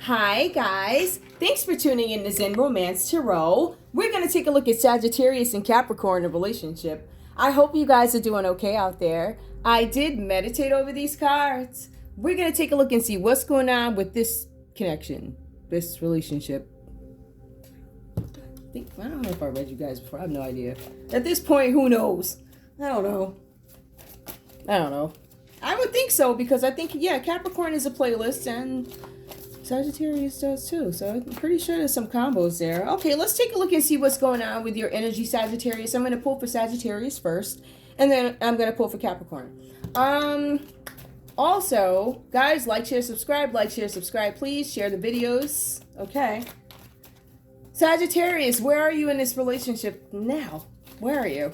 Hi guys, thanks for tuning in to Zen Romance Tarot. We're going to take a look at Sagittarius and Capricorn in a relationship. I hope you guys are doing okay out there. I did meditate over these cards. We're going to take a look and see what's going on with this connection, this relationship. I don't know if I read you guys before. I have no idea. At this point, who knows? I don't know. I would think so because I think, yeah, Capricorn is a playlist and Sagittarius does too, so I'm pretty sure there's some combos there. Okay, let's take a look and see what's going on with your energy, Sagittarius. I'm going to pull for Sagittarius first, and then I'm going to pull for Capricorn. Also, guys, like, share, subscribe, please. Share the videos. Okay. Sagittarius, where are you in this relationship now? Where are you?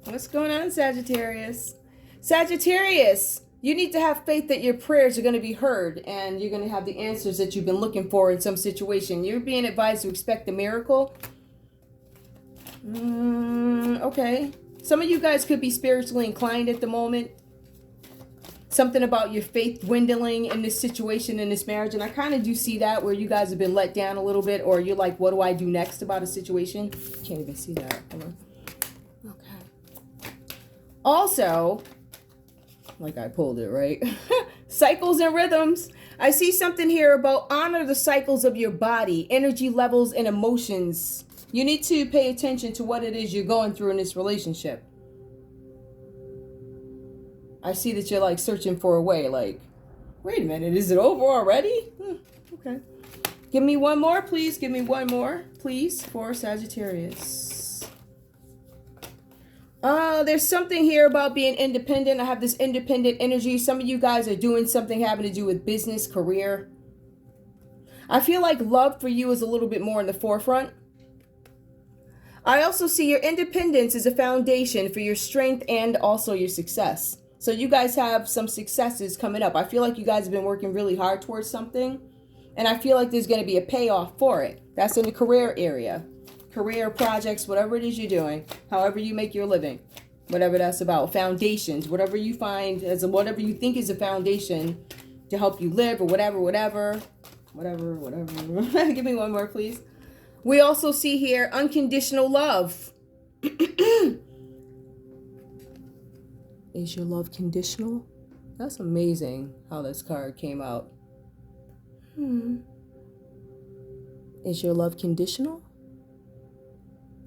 What's going on, Sagittarius? Sagittarius, you need to have faith that your prayers are going to be heard and you're going to have the answers that you've been looking for in some situation. You're being advised to expect a miracle. Okay. Some of you guys could be spiritually inclined at the moment. Something about your faith dwindling in this situation, in this marriage. And I kind of do see that where you guys have been let down a little bit, or you're like, what do I do next about a situation? Can't even see that. Hold on. Okay. Also, like I pulled it, right? Cycles and rhythms. I see something here about honor the cycles of your body, energy levels, and emotions. You need to pay attention to what it is you're going through in this relationship. I see that you're like searching for a way, like, wait a minute, is it over already? Okay. Give me one more, please. Give me one more, please, for Sagittarius. There's something here about being independent. I have this independent energy. Some of you guys are doing something having to do with business, career. I feel like love for you is a little bit more in the forefront. I also see your independence as a foundation for your strength and also your success. So you guys have some successes coming up. I feel like you guys have been working really hard towards something. And I feel like there's going to be a payoff for it. That's in the career area. Career projects, whatever it is you're doing. However you make your living. Whatever that's about. Foundations. Whatever you find as whatever you think is a foundation to help you live or whatever. Give me one more, please. We also see here unconditional love. Is your love conditional? That's amazing how this card came out. Is your love conditional?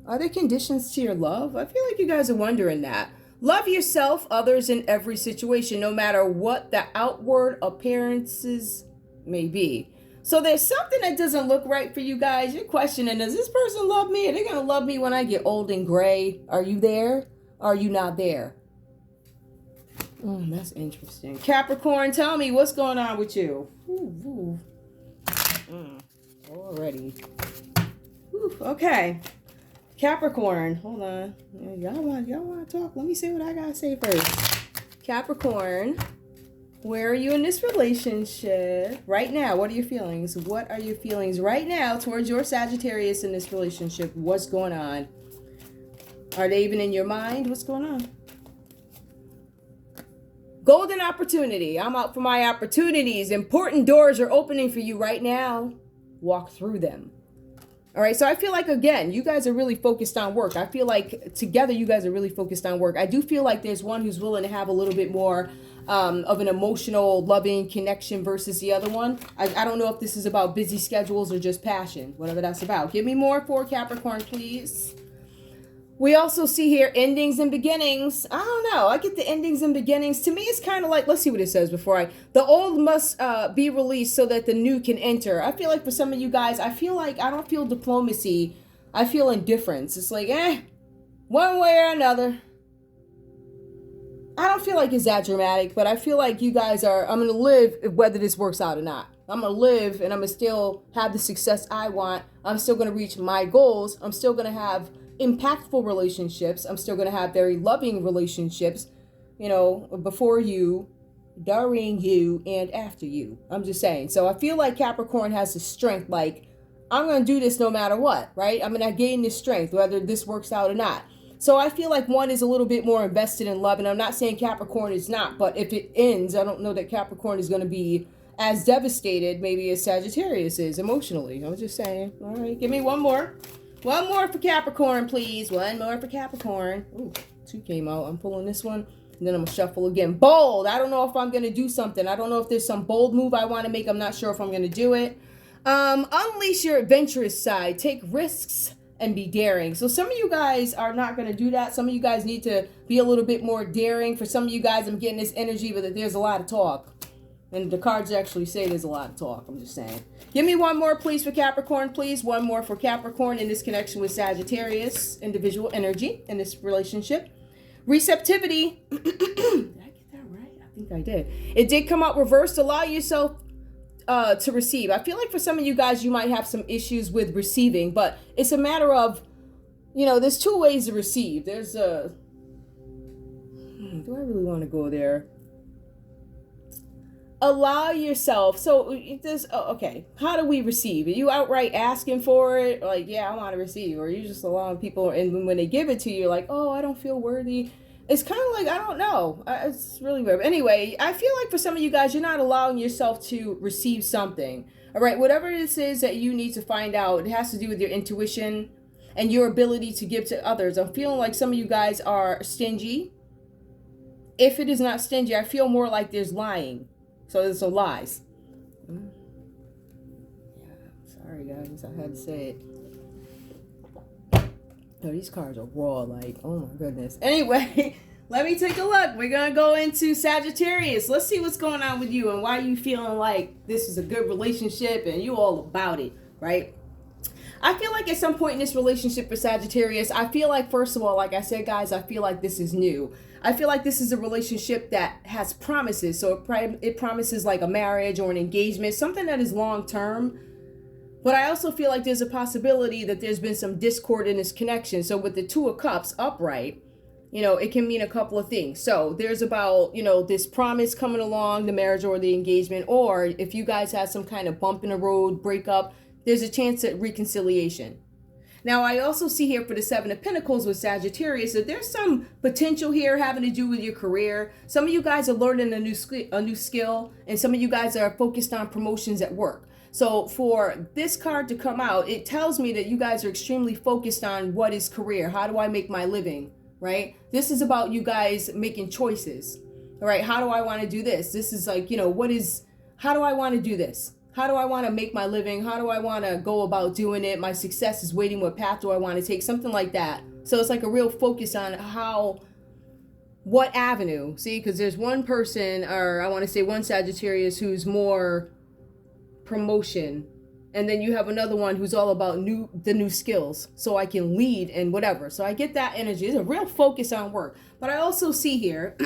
Are there conditions to your love? I feel like you guys are wondering that. Love yourself, others, in every situation, no matter what the outward appearances may be. So there's something that doesn't look right for you guys. You're questioning, does this person love me? Are they going to love me when I get old and gray? Are you there? Are you not there? That's interesting. Capricorn, tell me what's going on with you. Already. Okay. Capricorn, hold on. Y'all want to talk? Let me say what I gotta say first. Capricorn, where are you in this relationship right now? What are your feelings? What are your feelings right now towards your Sagittarius in this relationship? What's going on? Are they even in your mind? What's going on? Golden opportunity. I'm out for my opportunities. Important doors are opening for you right now. Walk through them. All right. So I feel like, again, you guys are really focused on work. I feel like together you guys are really focused on work. I do feel like there's one who's willing to have a little bit more of an emotional, loving connection versus the other one. I don't know if this is about busy schedules or just passion, whatever that's about. Give me more for Capricorn, please. We also see here endings and beginnings. I don't know. I get the endings and beginnings. To me, it's kind of like, let's see what it says before the old must be released so that the new can enter. I feel like for some of you guys, I feel like I don't feel diplomacy. I feel indifference. It's like, one way or another. I don't feel like it's that dramatic, but I feel like you guys are, I'm going to live whether this works out or not. I'm going to live and I'm going to still have the success I want. I'm still going to reach my goals. I'm still going to have impactful relationships. I'm still going to have very loving relationships, before you, during you, and after you. I'm just saying. So I feel like Capricorn has the strength, like, I'm going to do this no matter what, right? I'm going to gain this strength, whether this works out or not. So I feel like one is a little bit more invested in love, and I'm not saying Capricorn is not, but if it ends, I don't know that Capricorn is going to be as devastated maybe as Sagittarius is emotionally. I'm just saying. All right, give me one more. One more for Capricorn, please. One more for Capricorn. Ooh, 2 came out. I'm pulling this one. And then I'm going to shuffle again. Bold. I don't know if I'm going to do something. I don't know if there's some bold move I want to make. I'm not sure if I'm going to do it. Unleash your adventurous side. Take risks and be daring. So some of you guys are not going to do that. Some of you guys need to be a little bit more daring. For some of you guys, I'm getting this energy, but there's a lot of talk. And the cards actually say there's a lot of talk. I'm just saying. Give me one more, please, for Capricorn, please. One more for Capricorn in this connection with Sagittarius. Individual energy in this relationship. Receptivity. Did I get that right? I think I did. It did come out reversed. Allow yourself to receive. I feel like for some of you guys, you might have some issues with receiving, but it's a matter of, there's 2 ways to receive. There's do I really want to go there? Allow yourself. So this, okay, how do we receive? Are you outright asking for it? Like, yeah, I want to receive. Or you just allowing people, and when they give it to you, you're like, oh, I don't feel worthy. It's kind of like, I don't know. It's really weird. Anyway, I feel like for some of you guys, you're not allowing yourself to receive something. All right, whatever this is that you need to find out, it has to do with your intuition and your ability to give to others. I'm feeling like some of you guys are stingy. If it is not stingy, I feel more like there's lying. So there's some lies. Yeah, sorry guys, I had to say it. Oh, these cards are raw, like, oh my goodness. Anyway, let me take a look. We're going to go into Sagittarius. Let's see what's going on with you and why you feeling like this is a good relationship and you all about it, right? I feel like at some point in this relationship for Sagittarius, I feel like, first of all, like I said, guys, I feel like this is new. I feel like this is a relationship that has promises. So it promises like a marriage or an engagement, something that is long term. But I also feel like there's a possibility that there's been some discord in this connection. So with the 2 of Cups upright, it can mean a couple of things. So there's about, this promise coming along, the marriage or the engagement, or if you guys have some kind of bump in the road, breakup, there's a chance at reconciliation. Now, I also see here for the 7 of Pentacles with Sagittarius that there's some potential here having to do with your career. Some of you guys are learning a new skill, and some of you guys are focused on promotions at work. So for this card to come out, it tells me that you guys are extremely focused on what is career. How do I make my living, right? This is about you guys making choices, all right? How do I want to do this? This is like, how do I want to do this? How do I want to make my living? How do I want to go about doing it? My success is waiting. What path do I want to take? Something like that. So it's like a real focus on what avenue. See, because there's one person, or I want to say one Sagittarius who's more promotion. And then you have another one who's all about the new skills. So I can lead and whatever. So I get that energy. It's a real focus on work. But I also see here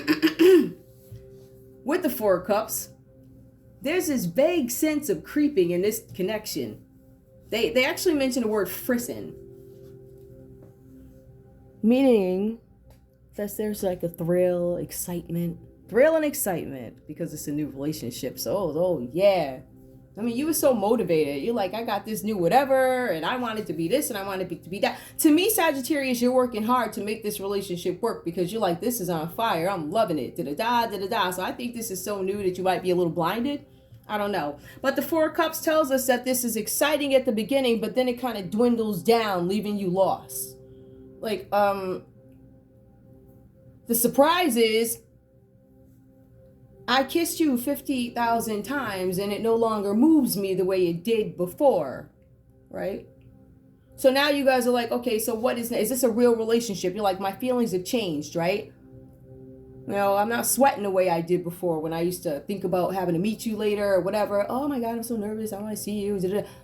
with the 4 of Cups, there's this vague sense of creeping in this connection. They actually mention the word frisson. Meaning that there's like a thrill and excitement, because it's a new relationship. So, oh yeah. I mean, you were so motivated. You're like, I got this new whatever, and I want it to be this, and I want it to be that. To me, Sagittarius, you're working hard to make this relationship work because you're like, this is on fire. I'm loving it. Da-da-da, da-da-da. So I think this is so new that you might be a little blinded. I don't know. But the 4 of Cups tells us that this is exciting at the beginning, but then it kind of dwindles down, leaving you lost. Like, the surprise is, I kissed you 50,000 times and it no longer moves me the way it did before, right? So now you guys are like, okay, so what is this a real relationship? You're like, my feelings have changed, right? I'm not sweating the way I did before when I used to think about having to meet you later or whatever. Oh my God, I'm so nervous. I want to see you.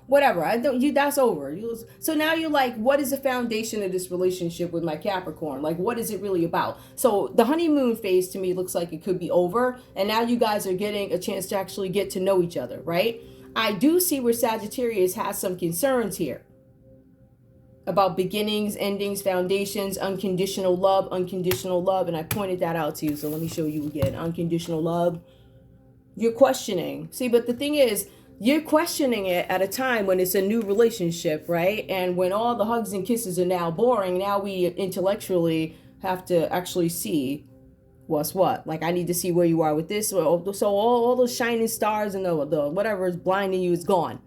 Whatever. That's over. So now you're like, what is the foundation of this relationship with my Capricorn? Like, what is it really about? So the honeymoon phase to me looks like it could be over. And now you guys are getting a chance to actually get to know each other, right? I do see where Sagittarius has some concerns here about beginnings, endings, foundations, unconditional love, and I pointed that out to you, so let me show you again. Unconditional love. You're questioning. See, but the thing is, you're questioning it at a time when it's a new relationship, right? And when all the hugs and kisses are now boring, now we intellectually have to actually see What's what? Like, I need to see where you are with this. So all those shining stars and the whatever is blinding you is gone.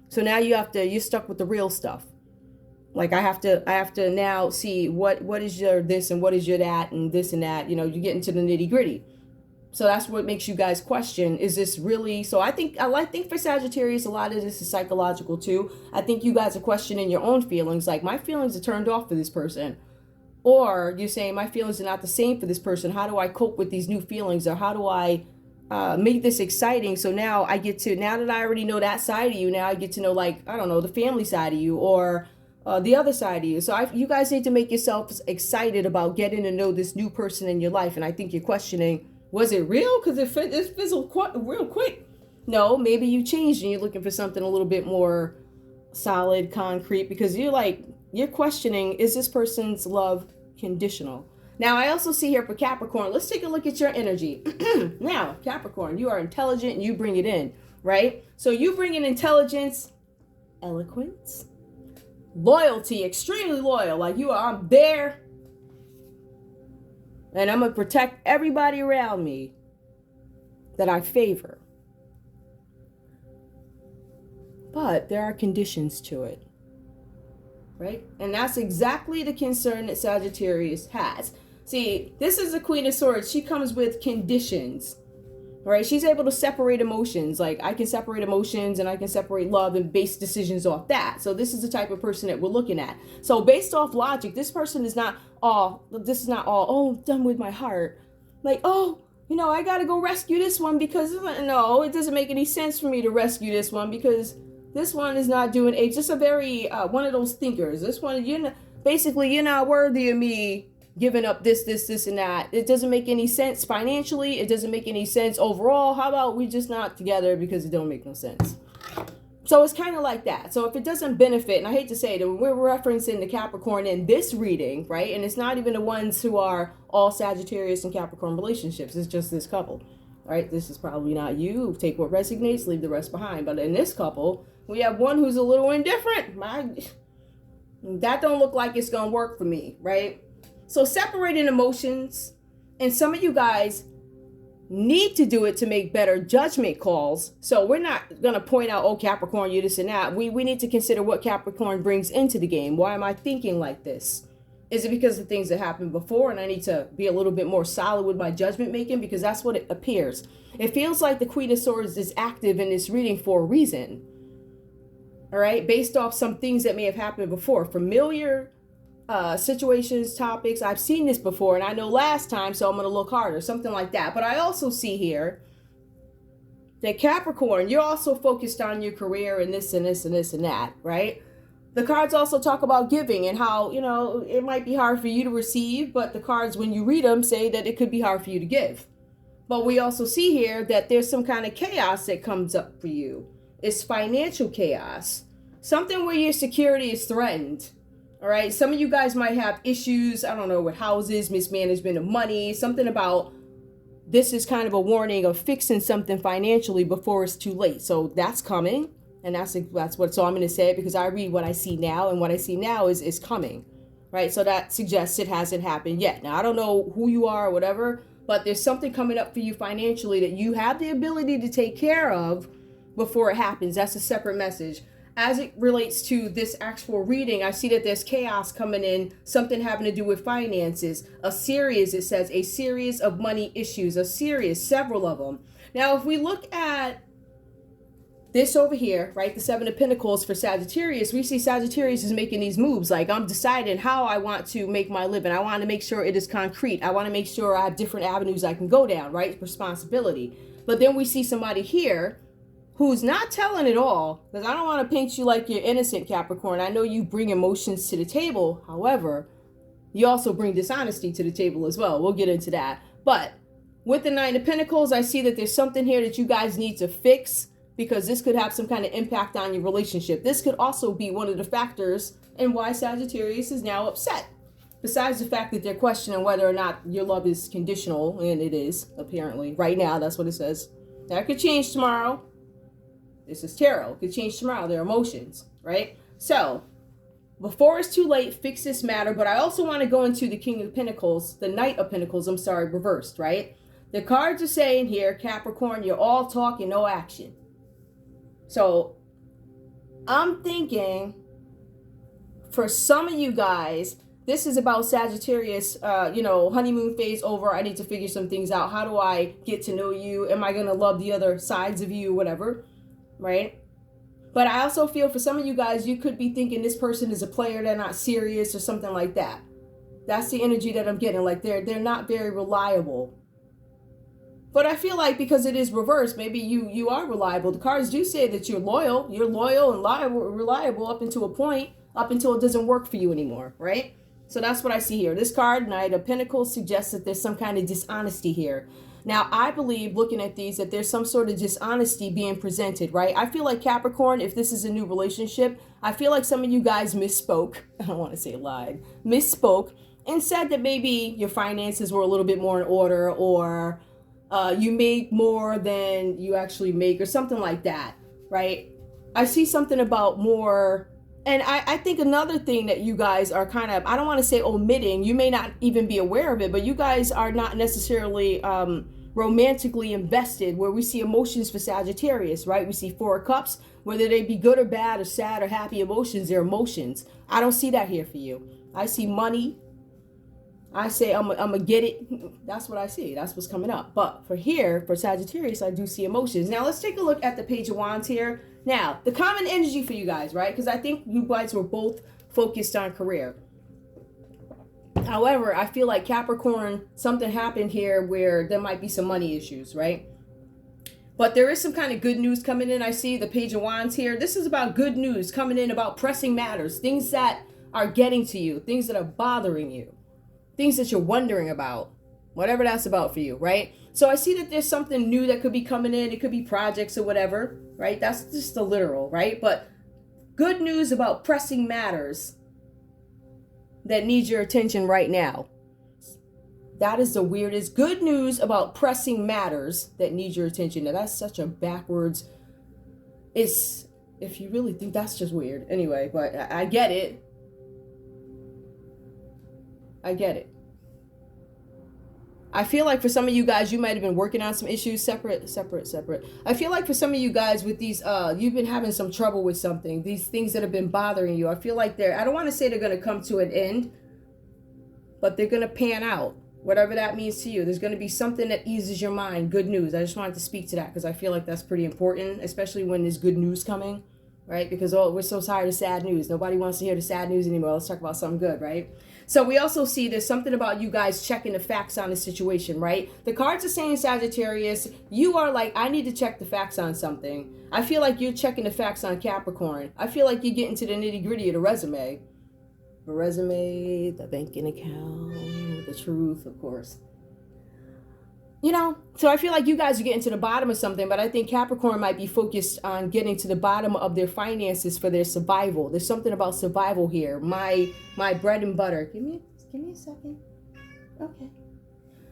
So now you're stuck with the real stuff. Like, I have to now see what is your this and what is your that and this and that. You get into the nitty gritty. So that's what makes you guys question, is this really? So I think for Sagittarius, a lot of this is psychological too. I think you guys are questioning your own feelings. Like, my feelings are turned off for this person. Or you're saying my feelings are not the same for this person. How do I cope with these new feelings? Or how do I make this exciting? So now now that I already know that side of you, now I get to know, like, I don't know, the family side of you, or the other side of you. So you guys need to make yourselves excited about getting to know this new person in your life. And I think you're questioning, was it real? Because it fizzled real quick. No, maybe you changed and you're looking for something a little bit more solid, concrete, because you're questioning, is this person's love conditional? Now, I also see here for Capricorn, let's take a look at your energy. Now, Capricorn, you are intelligent and you bring it in, right? So you bring in intelligence, eloquence, loyalty, extremely loyal. Like, I'm there and I'm going to protect everybody around me that I favor. But there are conditions to it, right? And that's exactly the concern that Sagittarius has. See, this is the Queen of Swords. She comes with conditions, right? She's able to separate emotions. Like, I can separate emotions and I can separate love and base decisions off that. So this is the type of person that we're looking at. So based off logic, this person is not all, done with my heart. Like, I got to go rescue this one because, no, it doesn't make any sense for me to rescue this one because this one is not doing just a very, one of those thinkers. This one, you're not worthy of me giving up this, and that. It doesn't make any sense financially. It doesn't make any sense overall. How about we just not together because it don't make no sense? So it's kind of like that. So if it doesn't benefit, and I hate to say it, we're referencing the Capricorn in this reading, right? And it's not even the ones who are all Sagittarius and Capricorn relationships. It's just this couple, right? This is probably not you. Take what resonates, leave the rest behind. But in this couple, we have one who's a little indifferent. That don't look like it's going to work for me, right? So separating emotions, and some of you guys need to do it to make better judgment calls. So we're not going to point out, oh, Capricorn, you this and that. We need to consider what Capricorn brings into the game. Why am I thinking like this? Is it because of things that happened before and I need to be a little bit more solid with my judgment making? Because that's what it appears. It feels like the Queen of Swords is active in this reading for a reason. All right, based off some things that may have happened before. Familiar situations, topics. I've seen this before and I know last time, so I'm going to look harder, something like that. But I also see here that Capricorn, you're also focused on your career and this and this and this and that, right? The cards also talk about giving and how, it might be hard for you to receive, but the cards, when you read them, say that it could be hard for you to give. But we also see here that there's some kind of chaos that comes up for you. It's financial chaos, something where your security is threatened. All right. Some of you guys might have issues, I don't know, with houses, mismanagement of money, something about this is kind of a warning of fixing something financially before it's too late. So that's coming. And that's what, so I'm going to say it because I read what I see now, and what I see now is coming. Right. So that suggests it hasn't happened yet. Now, I don't know who you are or whatever, but there's something coming up for you financially that you have the ability to take care of before it happens. That's a separate message. As it relates to this actual reading, I see that there's chaos coming in, something having to do with finances, it says a series of money issues, several of them. Now, if we look at this over here, right, the Seven of Pentacles for Sagittarius, we see Sagittarius is making these moves. Like, I'm deciding how I want to make my living. I want to make sure it is concrete. I want to make sure I have different avenues I can go down, right? Responsibility. But then we see somebody here who's not telling it all, because I don't want to paint you like you're innocent, Capricorn. I know you bring emotions to the table. However, you also bring dishonesty to the table as well. We'll get into that. But with the Nine of Pentacles, I see that there's something here that you guys need to fix, because this could have some kind of impact on your relationship. This could also be one of the factors in why Sagittarius is now upset. Besides the fact that they're questioning whether or not your love is conditional, and it is, apparently. Right now, that's what it says. That could change tomorrow. This is tarot. It could change tomorrow. Their emotions, right? So before it's too late, fix this matter. But I also want to go into the King of Pentacles, the Knight of Pentacles, I'm sorry, reversed, right? The cards are saying here, Capricorn, you're all talk and no action. So I'm thinking for some of you guys, this is about Sagittarius, honeymoon phase over. I need to figure some things out. How do I get to know you? Am I going to love the other sides of you? Whatever, right? But I also feel for some of you guys, you could be thinking this person is a player, they're not serious or something like that. That's the energy that I'm getting. Like they're not very reliable. But I feel like because it is reversed, maybe you are reliable. The cards do say that you're loyal. You're loyal and reliable up until a point, up until it doesn't work for you anymore, right? So that's what I see here. This card, Knight of Pentacles, suggests that there's some kind of dishonesty here. Now, I believe, looking at these, that there's some sort of dishonesty being presented, right? I feel like Capricorn, if this is a new relationship, I feel like some of you guys misspoke. I don't want to say lied. Misspoke and said that maybe your finances were a little bit more in order, or you make more than you actually make, or something like that, right? I see something about more. And I think another thing that you guys are kind of, I don't want to say omitting, you may not even be aware of it, but you guys are not necessarily romantically invested, where we see emotions for Sagittarius, right? We see Four of Cups, whether they be good or bad or sad or happy emotions, they're emotions. I don't see that here for you. I see money. I say I'm gonna get it. That's what I see. That's what's coming up. But for here, for Sagittarius, I do see emotions. Now let's take a look at the Page of Wands here. Now, the common energy for you guys, right? Because I think you guys were both focused on career. However, I feel like Capricorn, something happened here where there might be some money issues, right? But there is some kind of good news coming in. I see the Page of Wands here. This is about good news coming in, about pressing matters, things that are getting to you, things that are bothering you, things that you're wondering about, whatever that's about for you, right? So I see that there's something new that could be coming in. It could be projects or whatever, right? That's just the literal, right? But good news about pressing matters that need your attention right now. That is the weirdest. Good news about pressing matters that need your attention. Now that's such a backwards. It's, if you really think, that's just weird. Anyway, but I get it. I get it. I feel like for some of you guys, you might have been working on some issues, separate. I feel like for some of you guys with these, you've been having some trouble with something, these things that have been bothering you. I feel like I don't want to say they're going to come to an end, but they're going to pan out, whatever that means to you. There's going to be something that eases your mind. Good news. I just wanted to speak to that because I feel like that's pretty important, especially when there's good news coming, right? Because we're so tired of sad news. Nobody wants to hear the sad news anymore. Let's talk about something good, right? So we also see there's something about you guys checking the facts on the situation, right? The cards are saying, Sagittarius, you are like, I need to check the facts on something. I feel like you're checking the facts on Capricorn. I feel like you're getting to the nitty gritty of the resume. The resume, the banking account, the truth, of course. You know, so I feel like you guys are getting to the bottom of something, but I think Capricorn might be focused on getting to the bottom of their finances for their survival. There's something about survival here. My bread and butter. Give me a second. Okay.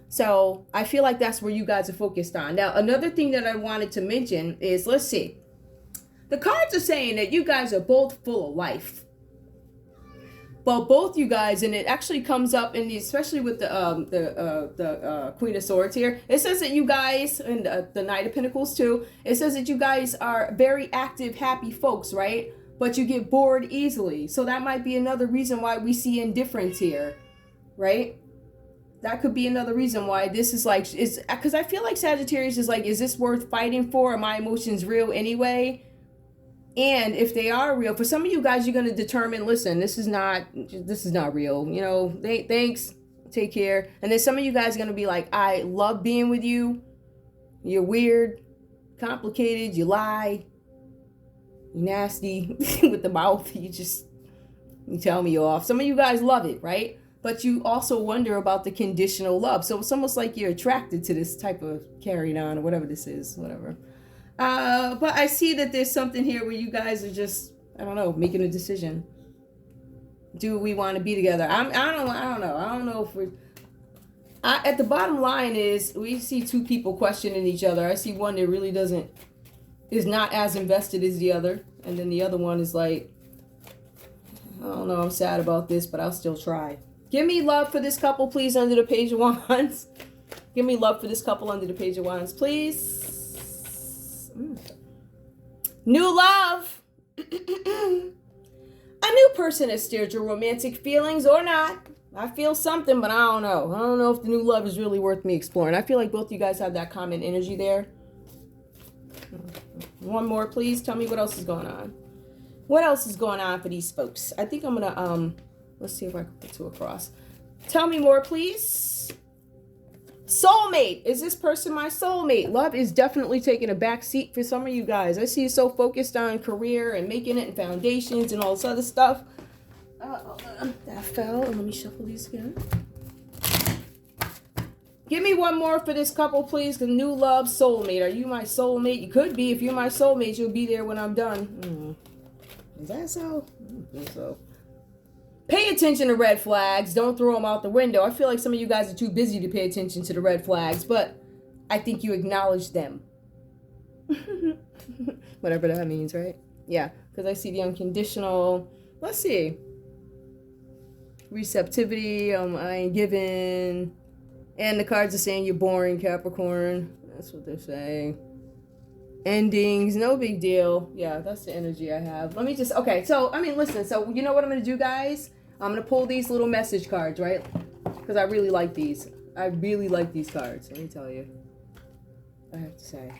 So I feel like that's where you guys are focused on. Now, another thing that I wanted to mention is, let's see. The cards are saying that you guys are both full of life. Well, both you guys, and it actually comes up in the, especially with the Queen of Swords here. It says that you guys, and the Knight of Pentacles too. It says that you guys are very active, happy folks, right? But you get bored easily. So that might be another reason why we see indifference here, right? That could be another reason why this is like, is because I feel like Sagittarius is like, is this worth fighting for? Are my emotions real anyway? And if they are real, for some of you guys, you're going to determine, listen, this is not real. You know, thanks, take care. And then some of you guys are going to be like, I love being with you. You're weird, complicated, you lie, you're nasty with the mouth. You tell me you're off. Some of you guys love it, right? But you also wonder about the conditional love. So it's almost like you're attracted to this type of carrying on or whatever this is, whatever. But I see that there's something here where you guys are just, I don't know, making a decision. Do we want to be together? I don't know if we're... at the bottom line is, we see two people questioning each other. I see one that really is not as invested as the other. And then the other one is like, I don't know, I'm sad about this, but I'll still try. Give me love for this couple, please, under the Page of Wands. Give me love for this couple under the Page of Wands, please. New love. A new person has steered your romantic feelings or not. I feel something, but I don't know. I don't know if the new love is really worth me exploring. I feel like both of you guys have that common energy there. One more, please. Tell me what else is going on. What else is going on for these folks? I think I'm going to, let's see if I can put two across. Tell me more, please. Soulmate. Is this person my soulmate? Love is definitely taking a back seat for some of you guys. I see you so focused on career and making it and foundations and all this other stuff. That fell. Let me shuffle these again. Give me one more for this couple, please. The new love, soulmate. Are you my soulmate? You could be. If you're my soulmate, you'll be there when I'm done. Is that so? I don't think so. Pay attention to red flags. Don't throw them out the window. I feel like some of you guys are too busy to pay attention to the red flags, but I think you acknowledge them. Whatever that means, right? Yeah, because I see the unconditional. Let's see. Receptivity. I ain't giving. And the cards are saying you're boring, Capricorn. That's what they're saying. Endings, no big deal. Yeah, that's the energy I have. Let me just, okay, so, I mean, listen, so you know what I'm going to do, guys? I'm going to pull these little message cards, right? Because I really like these. I really like these cards, let me tell you. I have to say.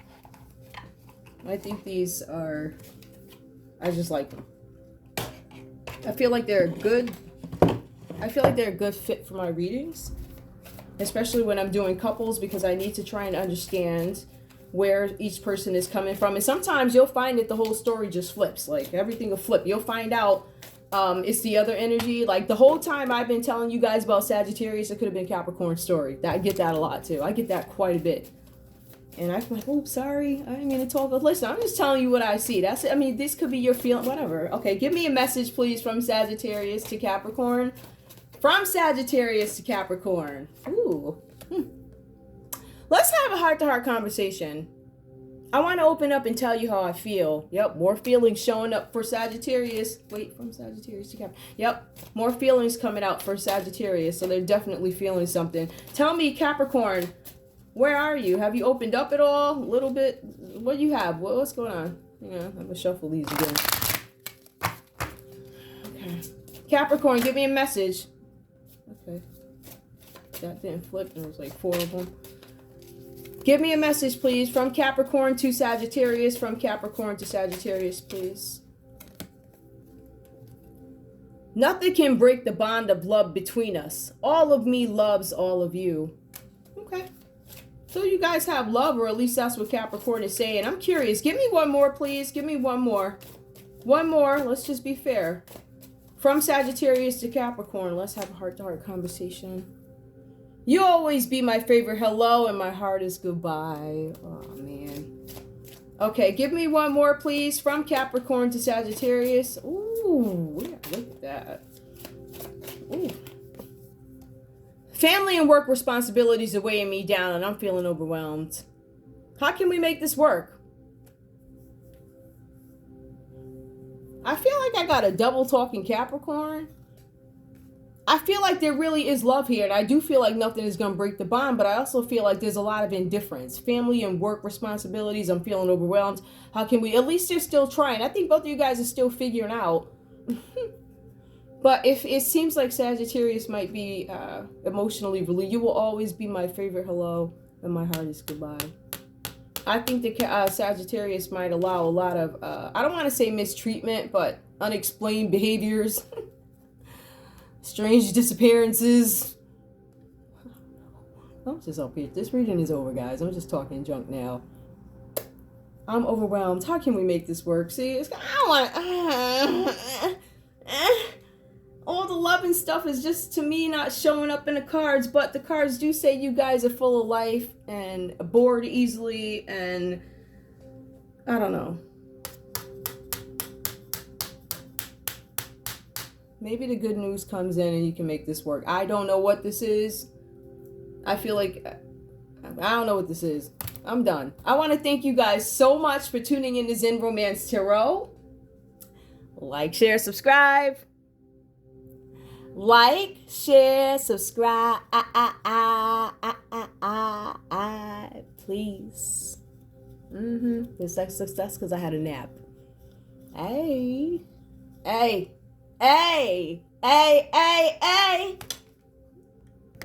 I think these are, I just like them. I feel like they're good. I feel like they're a good fit for my readings. Especially when I'm doing couples, because I need to try and understand where each person is coming from. And sometimes you'll find that the whole story just flips. Like, everything will flip. You'll find out it's the other energy. Like, the whole time I've been telling you guys about Sagittarius, it could have been Capricorn's story. I get that a lot, too. I get that quite a bit. And I'm like, oh, sorry. I didn't mean to talk. Listen, I'm just telling you what I see. That's it. I mean, this could be your feeling. Whatever. Okay, give me a message, please, from Sagittarius to Capricorn. From Sagittarius to Capricorn. Ooh. Let's have a heart-to-heart conversation. I want to open up and tell you how I feel. Yep, more feelings showing up for Sagittarius. Wait, from Sagittarius to Capricorn. Yep, more feelings coming out for Sagittarius. So they're definitely feeling something. Tell me, Capricorn, where are you? Have you opened up at all? A little bit? What do you have? What's going on? Yeah, I'm going to shuffle these again. Okay. Capricorn, give me a message. Okay. That didn't flip. There was like 4 of them. Give me a message, please, from Capricorn to Sagittarius. From Capricorn to Sagittarius, please. Nothing can break the bond of love between us. All of me loves all of you. Okay. So you guys have love, or at least that's what Capricorn is saying. I'm curious. Give me one more, please. Give me one more. One more. Let's just be fair. From Sagittarius to Capricorn, let's have a heart-to-heart conversation. You always be my favorite hello, and my heart is goodbye. Oh, man. Okay, give me one more, please. From Capricorn to Sagittarius. Ooh, yeah, look at that. Ooh. Family and work responsibilities are weighing me down, and I'm feeling overwhelmed. How can we make this work? I feel like I got a double talking Capricorn. I feel like there really is love here, and I do feel like nothing is going to break the bond, but I also feel like there's a lot of indifference. Family and work responsibilities, I'm feeling overwhelmed. How can we, at least they're still trying. I think both of you guys are still figuring out. But if it seems like Sagittarius might be emotionally relieved, you will always be my favorite hello, and my heart is goodbye. I think that Sagittarius might allow a lot of, I don't want to say mistreatment, but unexplained behaviors. Strange disappearances. I'm just up here. This reading is over, guys. I'm just talking junk now. I'm overwhelmed. How can we make this work? See, it's, I don't want all the love and stuff is just, to me, not showing up in the cards, but the cards do say you guys are full of life and bored easily, and I don't know. Maybe the good news comes in and you can make this work. I don't know what this is. I feel like, I don't know what this is. I'm done. I want to thank you guys so much for tuning in to Zen Romance Tarot. Like, share, subscribe. Like, share, subscribe, please. That's because I had a nap. Hey, hey, hey, hey, hey, hey.